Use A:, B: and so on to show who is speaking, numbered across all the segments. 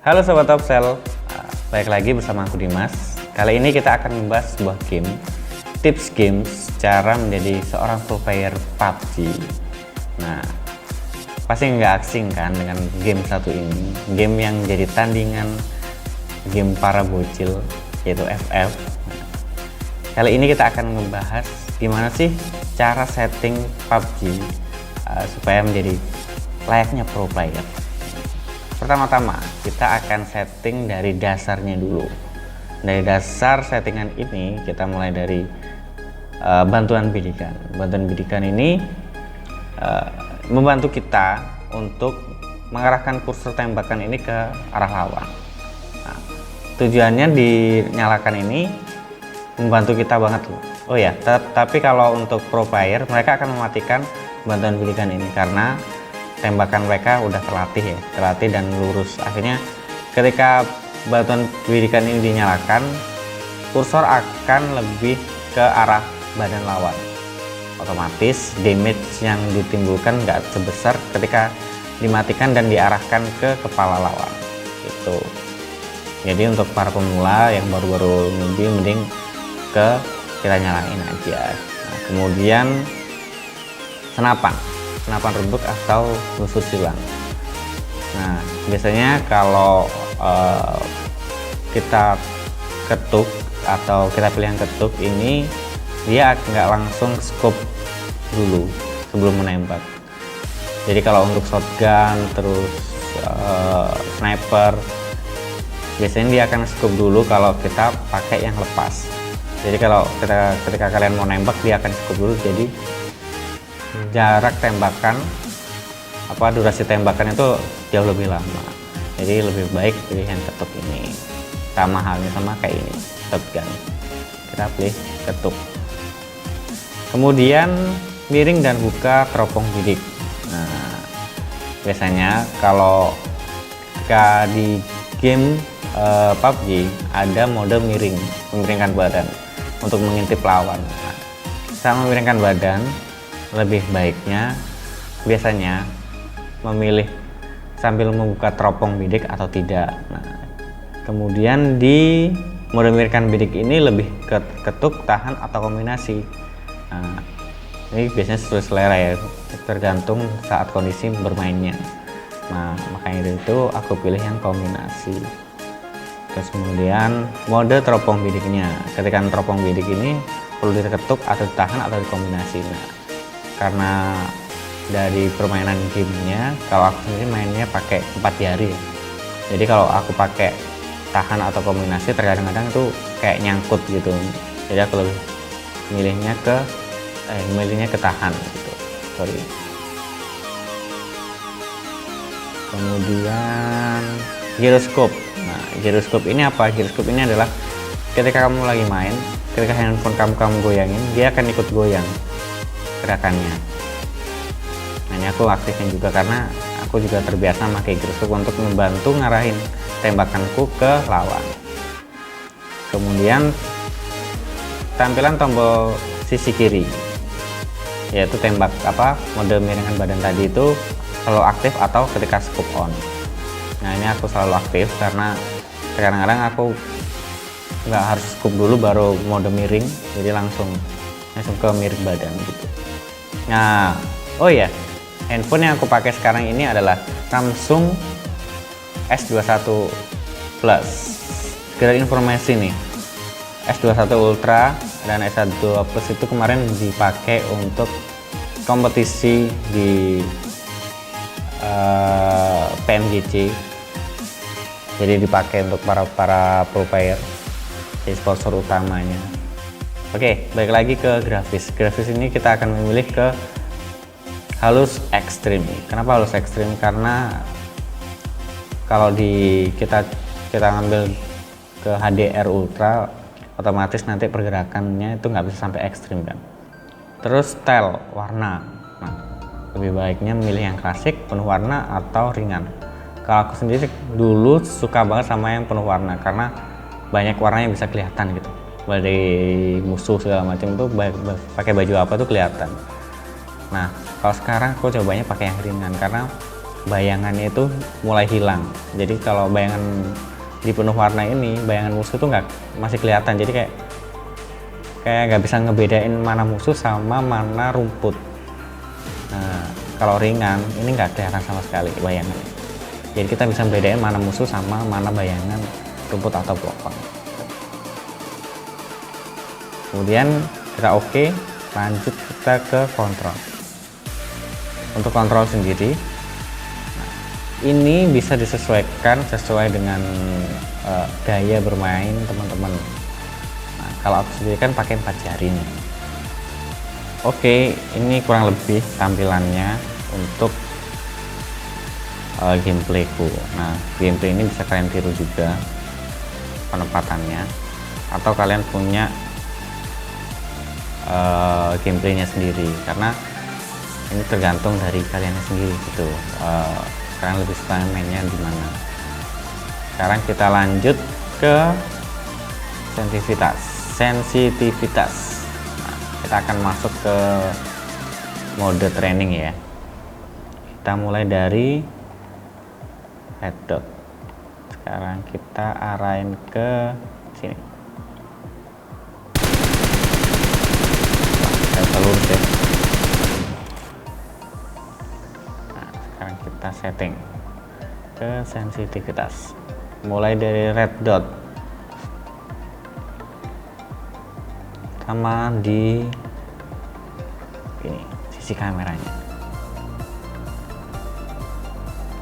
A: Halo Sobat Topsel, balik lagi bersama aku Dimas. Kali ini kita akan membahas sebuah game, tips games cara menjadi seorang pro player PUBG. Nah, pasti nggak asing kan dengan game satu ini, game yang jadi tandingan game para bocil, yaitu FF. Kali ini kita akan membahas gimana sih cara setting PUBG supaya menjadi layaknya pro player. Pertama-tama kita akan setting dari dasarnya dulu. Dari dasar settingan ini kita mulai dari bantuan bidikan. Bantuan bidikan ini membantu kita untuk mengarahkan kursor tembakan ini ke arah lawan. Nah, tujuannya dinyalakan ini membantu kita banget loh. Oh ya, tapi kalau untuk pro player mereka akan mematikan bantuan bidikan ini karena tembakan mereka udah terlatih dan lurus. Akhirnya ketika bantuan bidikan ini dinyalakan, kursor akan lebih ke arah badan lawan. Otomatis damage yang ditimbulkan nggak sebesar ketika dimatikan dan diarahkan ke kepala lawan. Itu. Jadi untuk para pemula yang baru-baru newbie mending kita nyalain aja. Nah, kemudian senapan rebuk atau musuh silang. Nah, biasanya kalau kita ketuk atau kita pilih yang ketuk ini, dia nggak langsung scope dulu sebelum menembak. Jadi kalau untuk shotgun terus sniper, biasanya dia akan scope dulu kalau kita pakai yang lepas. Jadi kalau ketika kalian mau nembak, dia akan scope dulu. Jadi jarak tembakan durasi tembakan itu jauh lebih lama. Jadi lebih baik pilih yang ketuk ini. Sama halnya sama kayak ini, shotgun. Kita pilih ketuk. Kemudian miring dan buka teropong bidik. Nah, biasanya kalau di game PUBG ada mode memiringkan badan untuk mengintip lawan. Nah, saat memiringkan badan, lebih baiknya biasanya memilih sambil membuka teropong bidik atau tidak. Nah, kemudian di mode memiringkan bidik ini lebih ketuk, tahan atau kombinasi. Nah, ini biasanya sesuai selera ya, tergantung saat kondisi bermainnya. Nah, makanya itu aku pilih yang kombinasi. Terus kemudian mode teropong bidiknya, ketika teropong bidik ini perlu diketuk atau ditahan atau dikombinasi. Nah, karena dari permainan gamenya, kalau aku sendiri mainnya pakai 4 jari ya. Jadi kalau aku pakai tahan atau kombinasi terkadang-kadang itu kayak nyangkut gitu. Jadi aku lebih milihnya ke tahan gitu. Sorry. Kemudian gyroscope. Nah, gyroscope ini apa? Gyroscope ini adalah ketika kamu lagi main, ketika handphone kamu goyangin, dia akan ikut goyang gerakannya. Nah, ini aku aktifin juga karena aku juga terbiasa pakai gyroscope untuk membantu ngarahin tembakanku ke lawan. Kemudian tampilan tombol sisi kiri, yaitu mode miringkan badan tadi itu selalu aktif atau ketika scope on. Nah, ini aku selalu aktif karena kadang-kadang aku nggak harus scope dulu baru mode miring, jadi langsung ke miring badan gitu. Nah, oh ya, handphone yang aku pakai sekarang ini adalah Samsung S21 Plus. Sekedar informasi nih, S21 Ultra dan S21 Plus itu kemarin dipakai untuk kompetisi di PMGC. Jadi dipakai untuk para pro player, jadi sponsor utamanya. Oke, balik lagi ke grafis. Grafis ini kita akan memilih ke halus ekstrim. Kenapa halus ekstrim? Karena kalau kita ngambil ke HDR Ultra, otomatis nanti pergerakannya itu nggak bisa sampai ekstrim kan. Terus style warna. Nah, lebih baiknya memilih yang klasik, penuh warna atau ringan. Kalau aku sendiri dulu suka banget sama yang penuh warna karena banyak warnanya bisa kelihatan gitu. Dari musuh segala macam tuh pakai baju apa tuh kelihatan. Nah, kalau sekarang aku cobanya pakai yang ringan karena bayangannya itu mulai hilang. Jadi kalau bayangan di penuh warna ini, bayangan musuh tuh masih kelihatan. Jadi kayak nggak bisa ngebedain mana musuh sama mana rumput. Nah, kalau ringan ini nggak kelihatan sama sekali bayangannya. Jadi kita bisa bedain mana musuh sama mana bayangan rumput atau pelopor. Kemudian kita oke, lanjut kita ke kontrol. Untuk kontrol sendiri, nah, ini bisa disesuaikan sesuai dengan gaya bermain teman-teman. Nah, kalau aku sendiri kan pakai 4 jari nih. Oke, ini kurang lebih tampilannya untuk gameplayku. Nah, gameplay ini bisa kalian tiru juga penempatannya, atau kalian punya gameplaynya sendiri, karena ini tergantung dari kalian sendiri gitu. Kalian lebih suka mainnya di mana. Sekarang kita lanjut ke sensitivitas. Kita akan masuk ke mode training ya. Kita mulai dari red dot. Sekarang kita arahin ke sini. Kita lurus ya. Nah, sekarang kita setting ke sensitivitas. Mulai dari red dot sama di ini sisi kameranya.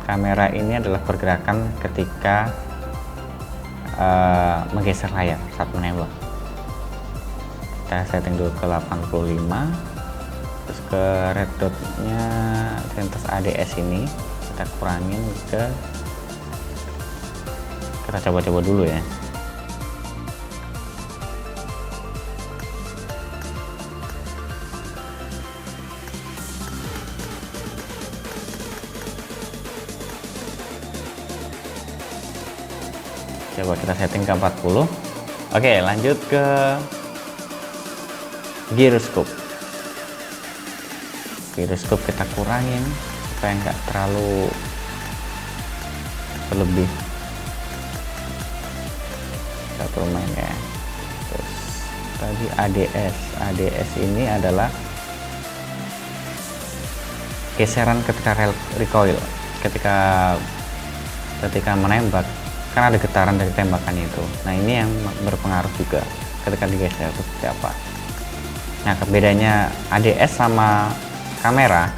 A: Kamera ini adalah pergerakan ketika menggeser layar saat menembak. Kita setting dulu ke 85, terus ke red dotnya intensitas ADS ini kita kurangin ke, kita coba-coba dulu ya. Coba kita setting ke 40. Oke, lanjut ke gyroscope. Gyroscope kita kurangin supaya nggak terlalu berlebih. Kita main ya. Terus tadi ADS ini adalah geseran ketika recoil, ketika menembak kan ada getaran dari tembakan itu. Nah, ini yang berpengaruh juga ketika digeser itu seperti apa. Nah, bedanya ADS sama kamera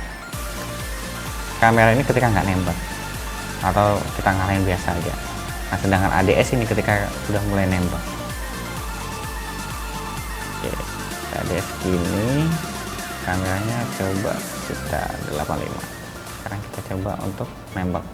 A: ini ketika nggak nembak atau kita ngarahin biasa aja. Nah, sedangkan ADS ini ketika sudah mulai nembak. Oke, ADS gini, kameranya coba kita 85. Sekarang kita coba untuk nembak.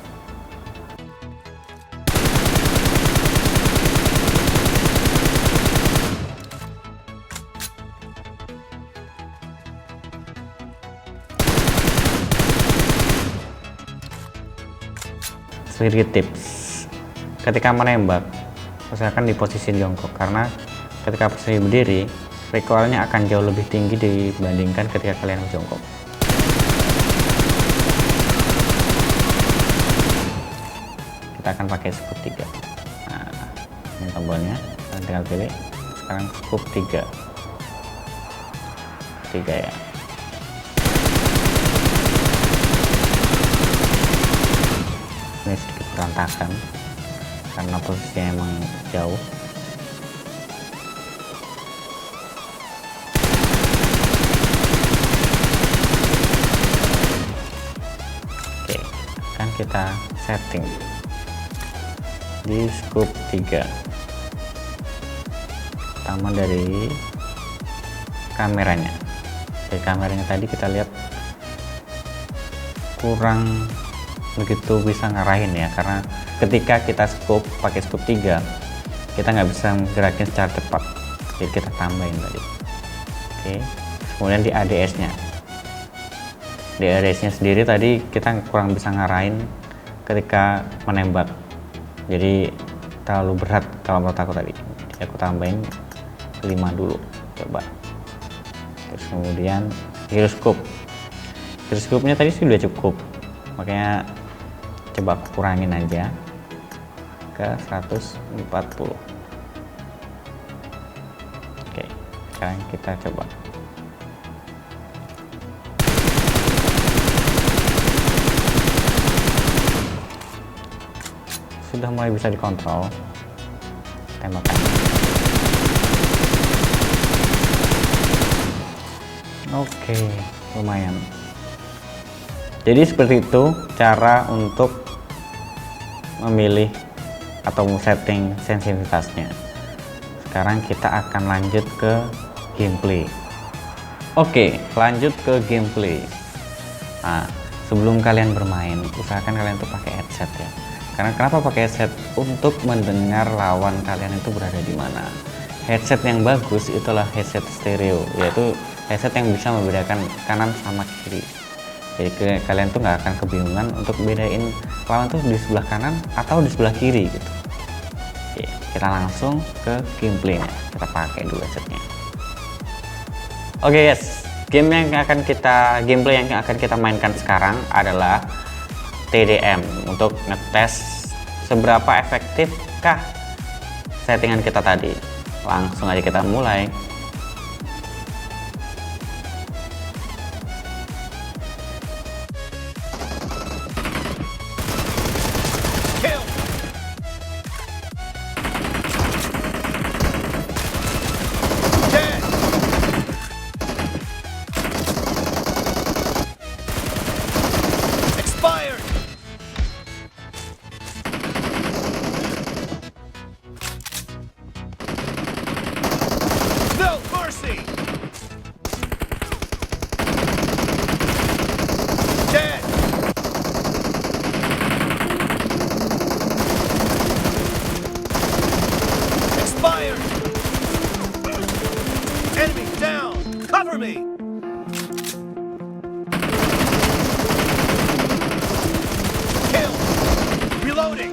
A: Sedikit tips ketika menembak, usahakan di posisi jongkok, karena ketika posisi berdiri recoilnya akan jauh lebih tinggi dibandingkan ketika kalian jongkok. Kita akan pakai scope 3. Nah, ini tombolnya, kalian tinggal pilih. Sekarang scope 3 ya. Ini sedikit berantakan karena posisinya emang jauh. Oke, kan kita setting di scope 3, pertama dari kameranya. Dari kameranya tadi kita lihat kurang begitu bisa ngarahin ya, karena ketika kita pakai scope 3 kita nggak bisa gerakin secara cepat, jadi kita tambahin tadi. Oke, kemudian di ADS nya sendiri tadi kita kurang bisa ngarahin ketika menembak, jadi terlalu berat kalau menurut aku tadi. Jadi aku tambahin 5 dulu coba. Terus kemudian gyroscope nya tadi sudah cukup, makanya coba kurangin aja ke 140. Oke, sekarang kita coba. Sudah mulai bisa dikontrol tembakan. Oke, lumayan. Jadi seperti itu cara untuk memilih atau setting sensitivitasnya. Sekarang kita akan lanjut ke gameplay. Oke, lanjut ke gameplay. Nah, sebelum kalian bermain, usahakan kalian tuh pakai headset ya. Karena kenapa pakai headset? Untuk mendengar lawan kalian itu berada di mana. Headset yang bagus itulah headset stereo, yaitu headset yang bisa membedakan kanan sama kiri. Jadi kalian tuh nggak akan kebingungan untuk bedain lawan tuh di sebelah kanan atau di sebelah kiri gitu. Oke, kita langsung ke gameplaynya. Kita pakai dulu headsetnya. Oke guys, gameplay yang akan kita mainkan sekarang adalah TDM, untuk ngetes seberapa efektifkah settingan kita tadi. Langsung aja kita mulai.
B: Enemy down! Cover me! Kill! Reloading!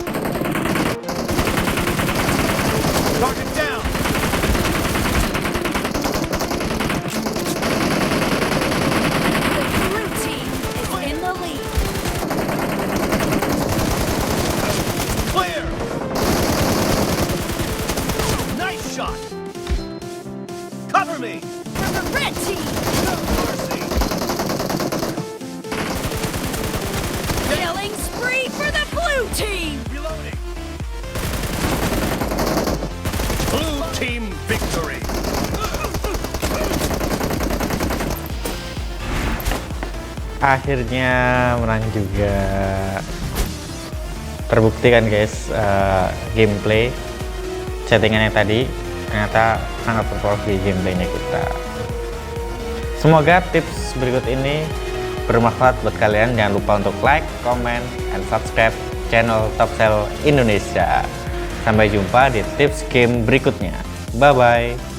B: Target down!
C: The blue team is in the lead.
B: Clear! Nice shot! Cover me!
C: For the red team,
B: No mercy!
C: killing spree for the blue team.
B: Reloading! Blue team victory!
A: Akhirnya menang juga. Terbukti kan guys, gameplay settingannya tadi ternyata sangat berpengaruh di gameplaynya kita. Semoga tips berikut ini bermanfaat buat kalian. Jangan lupa untuk like, comment, and subscribe channel Topcell Indonesia. Sampai jumpa di tips game berikutnya. Bye bye.